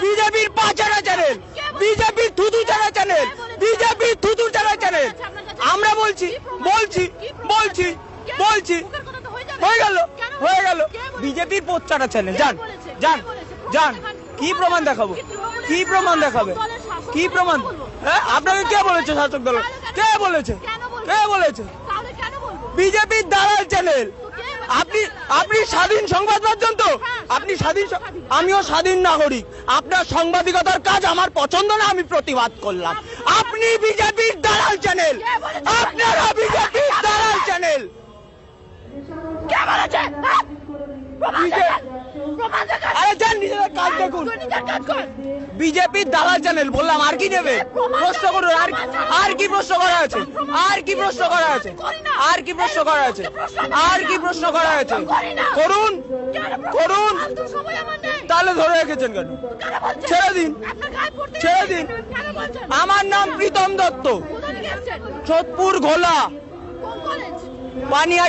বিজেপির পাচারা চ্যানেল, বিজেপির থুতু চারা চ্যানেল, বিজেপির থুতু চারা চ্যানেল। আমরা বলছি হয়ে গেল বিজেপির পোচ্চারা চ্যানেল। যান কি প্রমাণ দেখাবো? কি প্রমাণ দেখাবে? কি প্রমাণ? আপনাকে কে বলেছে শাসক দল? কে বলেছে? বিজেপির দালাল চ্যানেল। আপনি স্বাধীন সংবাদ মাধ্যম তো, আপনি স্বাধীন, আমিও স্বাধীন নাগরিক। আপনার সাংবাদিকতার কাজ আমার পছন্দ না, আমি প্রতিবাদ করলাম। আপনি বিজেপির দালাল চ্যানেল, আপনারা বিজেপির দালাল চ্যানেল। আরে যান নিজেদের কাজ দেখুন। বিজেপির দালাল চ্যানেল বললাম, আর কি নেবে? প্রশ্ন করুন। আর কি প্রশ্ন করা আছে? করুন। তাহলে ধরে রেখেছেন কেন? ছেড়ে দিন। আমার নাম প্রীতম দত্ত, সোদপুর ঘোলা, পানিয়া।